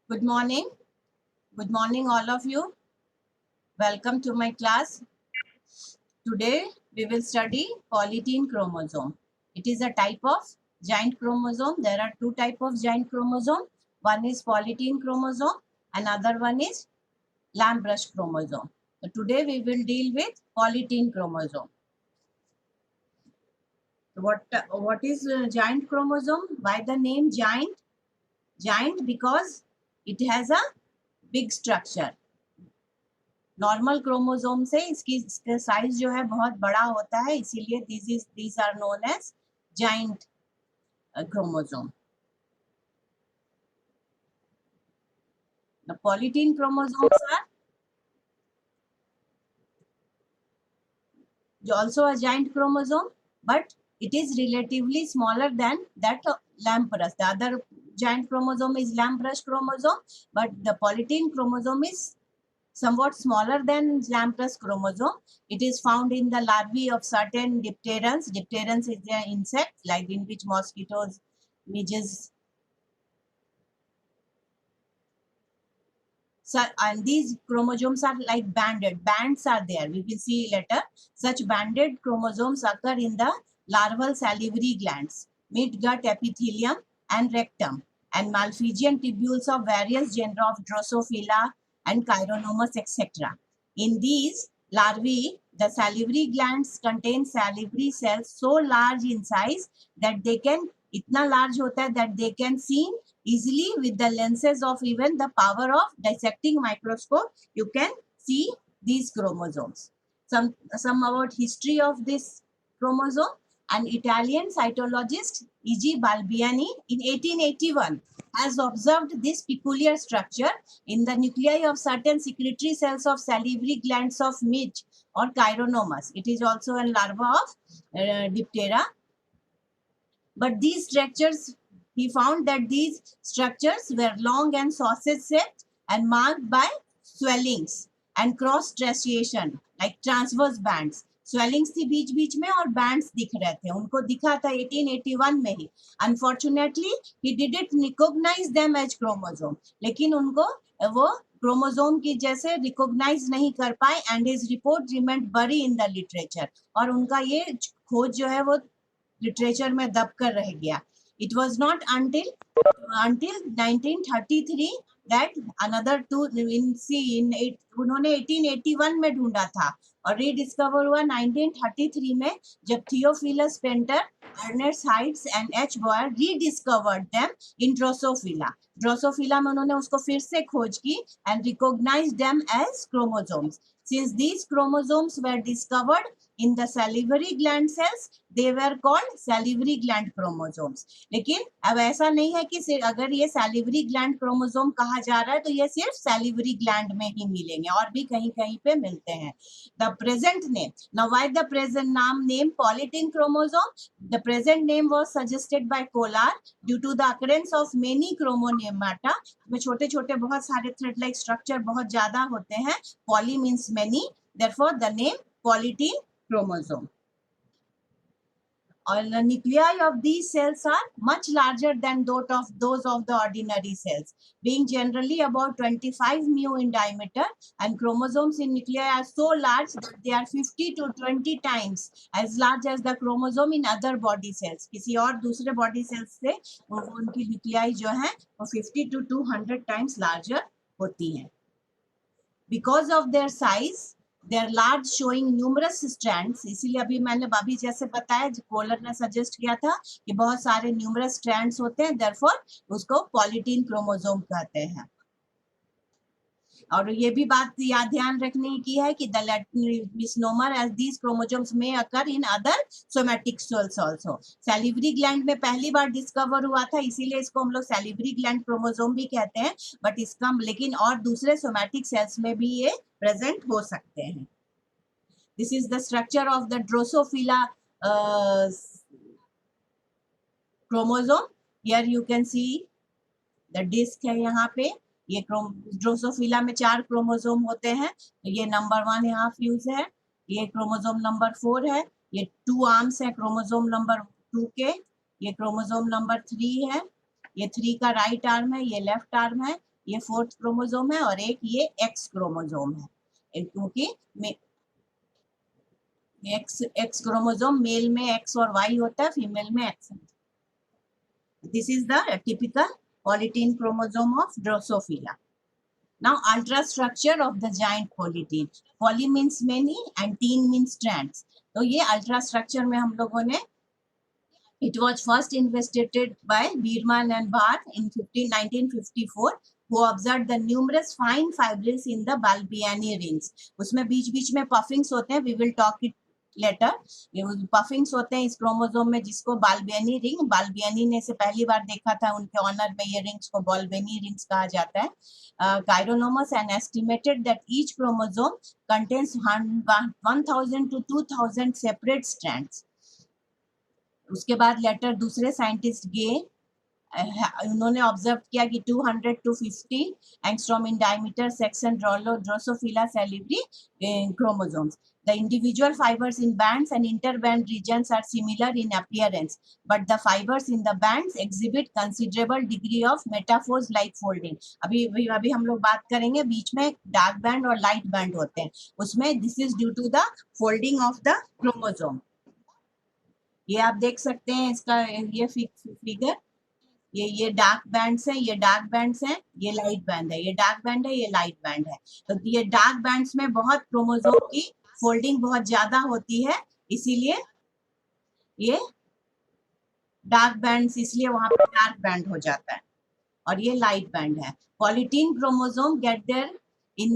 Good morning. Good morning, all of you. Welcome to my class. Today, we will study polytene chromosome. It is a type of giant chromosome. There are two types of giant chromosome. One is polytene chromosome. Another one is lamb brush chromosome. So today, we will deal with polytene chromosome. What is giant chromosome? By the name giant? Giant because it has a big structure. Normal chromosome से इसका size जो है बहुत बड़ा होता है, इसीलिए these are known as giant chromosome. The polytene chromosomes are also a giant chromosome, but it is relatively smaller than that lamb brush. The other giant chromosome is lamb brush chromosome, but the polytene chromosome is somewhat smaller than lamb brush chromosome. It is found in the larvae of certain dipterans. Dipterans is an insect like in which mosquitoes, midges. So, and these chromosomes are like banded. Bands are there. We will see later. Such banded chromosomes occur in the larval salivary glands, mid-gut epithelium, and rectum, and Malpighian tubules of various genera of Drosophila and Chironomus, etc. In these larvae, the salivary glands contain salivary cells so large in size that they can इतना large होता है that they can see easily with the lenses of even the power of dissecting microscope. You can see these chromosomes. Some about history of this chromosome. An Italian cytologist E.G. Balbiani in 1881 has observed this peculiar structure in the nuclei of certain secretory cells of salivary glands of midge or Chironomus. It is also a larva of Diptera. But these structures, he found that these structures were long and sausage-shaped and marked by swellings and cross striation like transverse bands. Swellings थी बीच बीच में और bands दिख रहे थे, उनको दिखा था 1881 में ही. Unfortunately he didn't recognise them as chromosome, लेकिन उनको वो क्रोमोसोम की जैसे रिकॉग्नाइज नहीं कर पाए एंड हिज रिपोर्ट रिमेंड बरी इन द लिटरेचर. और उनका ये खोज जो है वो लिटरेचर में दब कर रह गया. It was not until 1933 that another two उन्होंने 1881 में ढूंढा था और रीडिस्कवर हुआ 1933 में जब Theophilus Painter, Ernest Heitz and H Bauer rediscovered them in Drosophila. Drosophila में उन्होंने उसको फिर से खोज की एंड recognised them as chromosomes. Since these chromosomes were discovered in the salivary gland cells, they were called salivary gland chromosomes. लेकिन अब ऐसा नहीं है कि अगर ये salivary gland chromosome कहा जा रहा है तो ये सिर्फ salivary gland में ही मिलेंगे, और भी कहीं कहीं पे मिलते हैं. The present name, now why the present name polytene chromosome? The present name was suggested by Kolar due to the occurrence of many chromonemata. में छोटे छोटे बहुत सारे thread like structure बहुत ज्यादा होते हैं. Poly means many, therefore the name polytene chromosome. All the nuclei of these cells are much larger than those of the ordinary cells, being generally about 25 mu in diameter, and chromosomes in nuclei are so large that they are 50 to 20 times as large as the chromosome in other body cells. किसी और दूसरे body cells से उनकी nuclei जो है वो 50 to 200 times larger होती हैं. Because of their size, they are large, showing numerous strands. इसीलिए अभी मैंने अभी जैसे बताया, कोलर ने सजेस्ट किया था कि बहुत सारे numerous strands होते हैं, therefore उसको polytene chromosome कहते हैं. और ये भी बात ध्यान रखने की है कि the Latin misnomer as these chromosomes may occur in other somatic cells also. salivary gland में पहली बार डिस्कवर हुआ था, इसीलिए इसको हम लोग salivary gland chromosome भी कहते हैं, बट इसका लेकिन और दूसरे somatic cells में भी ये present हो सकते हैं. This is the structure of the Drosophila chromosome. Here you can see the disc है यहाँ पे. ये ड्रोसोफिला में 4 क्रोमोसोम होते हैं. तो ये नंबर 1 यहाँ फ्यूज है, ये क्रोमोसोम नंबर 4 है, ये 2 आर्म्स है क्रोमोसोम नंबर 2 के, ये क्रोमोसोम नंबर 3 है, ये 3 का राइट आर्म है, ये लेफ्ट आर्म है, ये 4th क्रोमोसोम है और एक ये X क्रोमोसोम है, क्योंकि X क्रोमोसोम मेल में X और Y होता है, फीमेल में X। This is the typical polytene chromosome of Drosophila. Now, ultrastructure of the giant polytene. Poly means many and teen means strands. तो ये ultrastructure में हम लोगों ने, it was first investigated by Biermann and Barr in 1954, who observed the numerous fine fibrils in the Balbiani rings. उसमें बीच बीच में puffings होते हैं, we will talk it later. Puffings होते हैं इस क्रोमोसोम में, जिसको बाल्बियानी रिंग, बाल्बियानी ने से पहली बार देखा था, उनके ऑनर में ये रिंग्स को बाल्बियानी रिंग्स कहा जाता है। Chironomus and estimated that each chromosome contains 1000 to 2000 separate strands. उसके बाद लेटर दूसरे साइंटिस्ट गे, उन्होंने ऑब्जर्व किया कि 200 to 50 angstrom in diameter section Drosophila salivary chromosomes. The individual fibers in bands and interband regions are similar in appearance, but the fibers in the bands exhibit considerable degree of metaphors like folding. अभी हम लोग बात करेंगे, बीच में dark band और light band होते हैं, उसमें this is due to the folding of the chromosome. ये आप देख सकते हैं इसका ये फिगर, ये डार्क बैंड्स हैं, ये डार्क बैंड्स हैं, ये लाइट बैंड है, ये डार्क बैंड है, ये लाइट बैंड है। तो ये डार्क बैंड्स में बहुत क्रोमोसोम की फोल्डिंग बहुत ज्यादा होती है, इसीलिए ये डार्क बैंड्स, इसलिए वहां पर डार्क बैंड हो जाता है, और ये लाइट बैंड है। Polytene chromosome get their in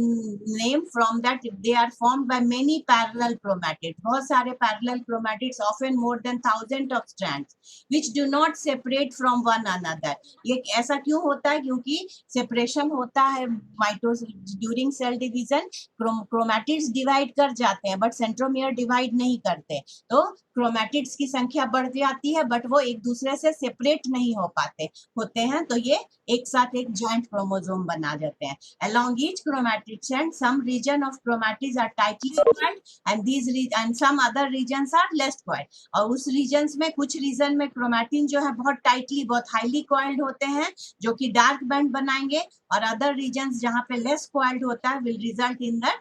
name from that they are formed by many parallel chromatids. बहुत सारे parallel chromatids, often more than thousands of strands, which do not separate from one another. ये ऐसा क्यों होता है? क्योंकि separation होता है mitosis during cell division, chromatids divide कर जाते हैं, but centromere divide नहीं करते, तो क्रोमैटिड्स की संख्या बढ़ जाती है, बट वो एक दूसरे से सेपरेट नहीं हो पाते होते हैं, तो ये एक साथ एक जॉइंट क्रोमोसोम बना जाते हैं। Along each chromatid strand, some region of chromatids are tightly coiled and some other regions are less coiled. और उस regions में, कुछ region में क्रोमैटिन जो है बहुत टाइटली, बहुत हाईली coiled होते हैं, जो कि डार्क बैंड बनाएंगे, और अदर regions जहाँ पे less coiled होता है will result in the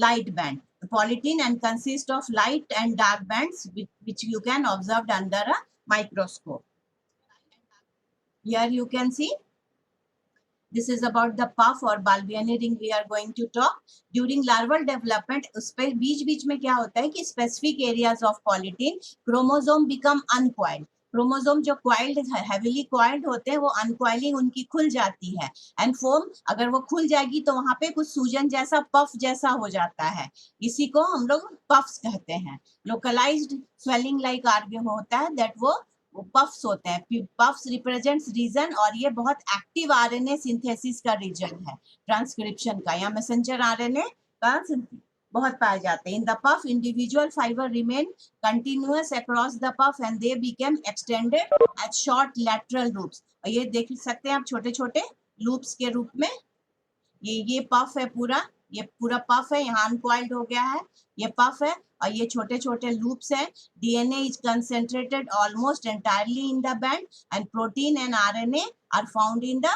light band. The polytene and consist of light and dark bands, which you can observe under a microscope. Here you can see, this is about the puff or Balbiani ring we are going to talk. During larval development, उसपे बीच बीच में क्या होता है कि specific areas of polytene chromosome become uncoiled. Chromosome जो coiled, heavily coiled होते हैं, वो अनक्वाइलिंग उनकी खुल जाती है, एंड फोम अगर वो खुल जाएगी तो वहां पे कुछ सूजन जैसा, पफ जैसा हो जाता है, इसी को हम लोग पफ्स कहते हैं। लोकलाइज्ड स्वेलिंग लाइक आर्गे होता है, दैट वो पफ्स होते हैं। पफ्स रिप्रेजेंट्स रीजन, और ये बहुत एक्टिव आरएनए सिंथेसिस का रीजन है, ट्रांसक्रिप्शन का, या मैसेंजर आरएनए का बहुत पाए जाते हैं। In the puff, individual fibre remain continuous across the puff and they become extended at short lateral loops. और ये देख सकते हैं आप छोटे छोटे लूप्स के रूप में, ये पफ है पूरा, ये पूरा पफ है, यहाँ अनकॉइल्ड हो गया है, ये पफ है, और ये छोटे छोटे लूप्स हैं। DNA is concentrated almost entirely in the band, and protein and RNA are found in the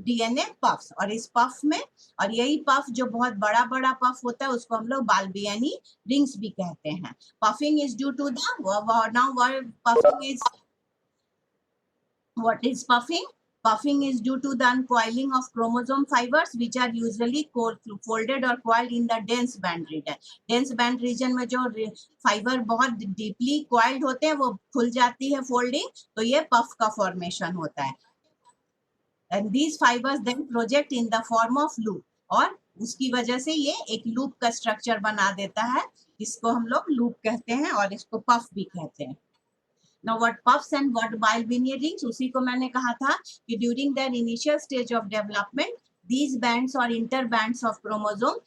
DNA puffs. और इस पफ में, और यही पफ जो बहुत बड़ा बड़ा पफ होता है, उसको हम लोग बाल्बियानी रिंग्स भी कहते हैं। Puffing is due to the, now puffing is, what is puffing? Puffing is due to the uncoiling of chromosome fibers, which are usually folded or coiled in the dense band region. Dense band region में जो fibre बहुत deeply coiled होते हैं, वो खुल जाती है folding, तो ये puff का formation होता है। And these fibers then project in the form of loop, और उसकी वजह से ये एक loop का structure बना देता है, जिसको हम लोग loop कहते हैं, और इसको puff भी कहते हैं। Now what puffs and what Balbini rings, उसी को मैंने कहा था कि during their initial stage of development, these bands or interbands of chromosome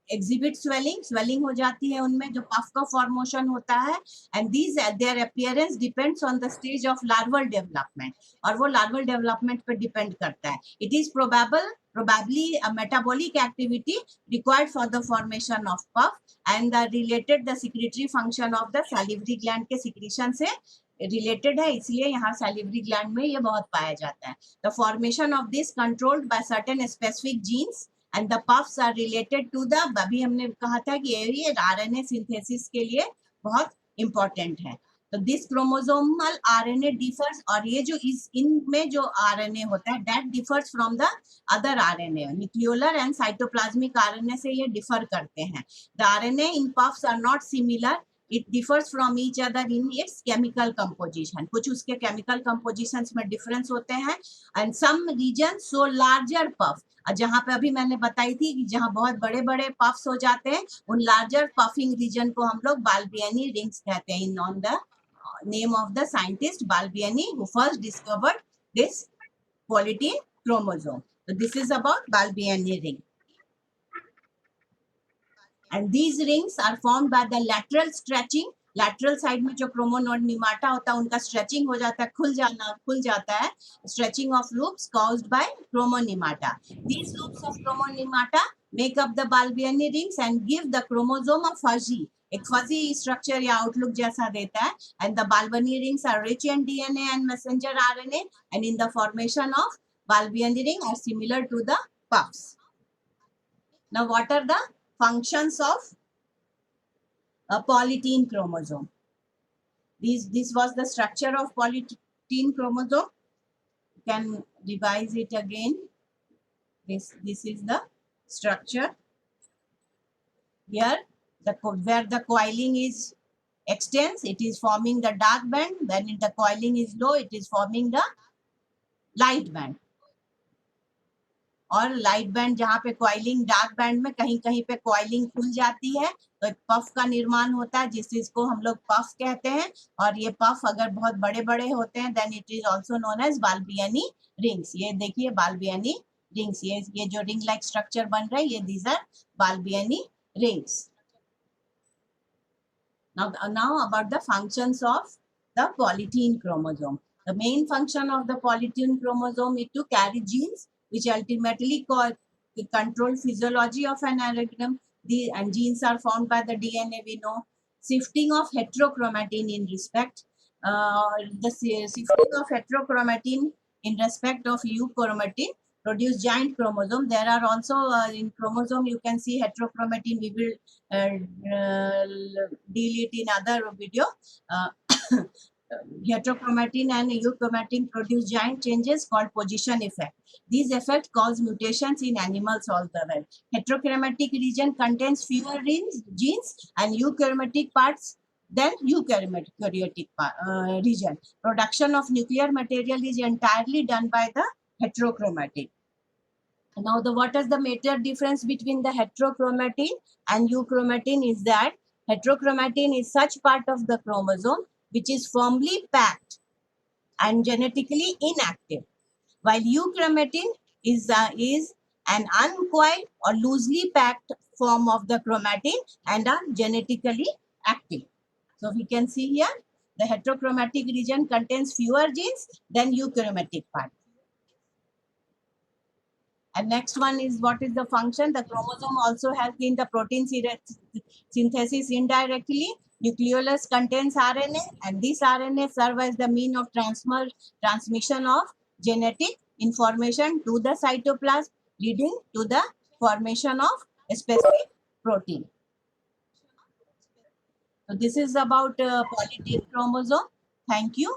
exhibit swelling, swelling हो जाती है उनमें, जो puff का formation होता है, and these their appearance depends on the stage of larval development, और वो larval development पे depend करता है। It is probably a metabolic activity required for the formation of puff, and the related the secretory function of the salivary gland के secretion से related है, इसलिए यहाँ सैलिवरी ग्लैंड में ये बहुत पाया जाता है. The formation of this controlled by certain specific genes and the puffs are related to the, अभी हमने कहा था कि ये आरएनए सिंथेसिस के लिए बहुत इंपॉर्टेंट है. तो दिस क्रोमोसोमल आरएनए डिफर्स, और ये जो इनमें जो आरएनए होता है that differs from the other RNA. Nucleolar and cytoplasmic RNA से ये डिफर करते हैं. The RNA in puffs are not similar, it differs from each other in its chemical composition. कुछ उसके chemical compositions में difference होते हैं. and some regions show larger puff. जहाँ पे अभी मैंने बताई थी कि जहाँ बहुत बड़े बड़े puffs हो जाते हैं, उन larger puffing region को हम लोग Balbiani rings कहते हैं. on the name of the scientist Balbiani, who first discovered this polytene chromosome. So this is about Balbiani ring. And these rings are formed by the lateral stretching. lateral side में जो क्रोमोनिमाटा होता है उनका stretching हो जाता है, खुल जाता है. stretching of loops caused by chromonimata. These loops of chromonimata make up the Balbiani rings and give the chromosome a fuzzy, एक fuzzy structure या outlook जैसा देता है. And the Balbiani rings are rich in DNA and messenger RNA, and in the formation of Balbiani ring are similar to the puffs. Now what are the functions of a polytene chromosome? This was the structure of polytene chromosome. You can revise it again. This is the structure. Here, where the coiling is extends, it is forming the dark band. When the coiling is low, it is forming the light band. और light band जहाँ पे coiling, dark band में कहीं कहीं पे coiling खुल जाती है तो एक पफ का निर्माण होता है जिस चीज को हम लोग पफ कहते हैं. और ये पफ अगर बहुत बड़े बड़े होते हैं then it is also known as Balbiani rings. ये देखिए बाल्बियानी रिंग्स, ये जो रिंग लाइक स्ट्रक्चर बन रहा है ये these are Balbiani rings. Now about the functions of the polytene chromosome. The main function of the polytene chromosome is to carry genes which ultimately control physiology of an organism. And genes are formed by the DNA, we know. Shifting of heterochromatin in respect. The shifting of heterochromatin in respect of euchromatin produce giant chromosome. There are also in chromosome you can see heterochromatin. We will deal it in other video. Heterochromatin and euchromatin produce giant changes called position effect. These effects cause mutations in animals all the way. Heterochromatic region contains fewer genes and euchromatic parts than eukaryotic region. Production of nuclear material is entirely done by the heterochromatin. Now, what is the major difference between the heterochromatin and euchromatin is that heterochromatin is such part of the chromosome which is firmly packed and genetically inactive, while euchromatin is an uncoiled or loosely packed form of the chromatin and are genetically active. So we can see here the heterochromatic region contains fewer genes than euchromatic part. And next one is what is the function? The chromosome also helps in the protein synthesis indirectly. Nucleolus contains RNA, and this RNA serves as the mean of transmission of genetic information to the cytoplasm, leading to the formation of a specific protein. So this is about polytene chromosome. Thank you.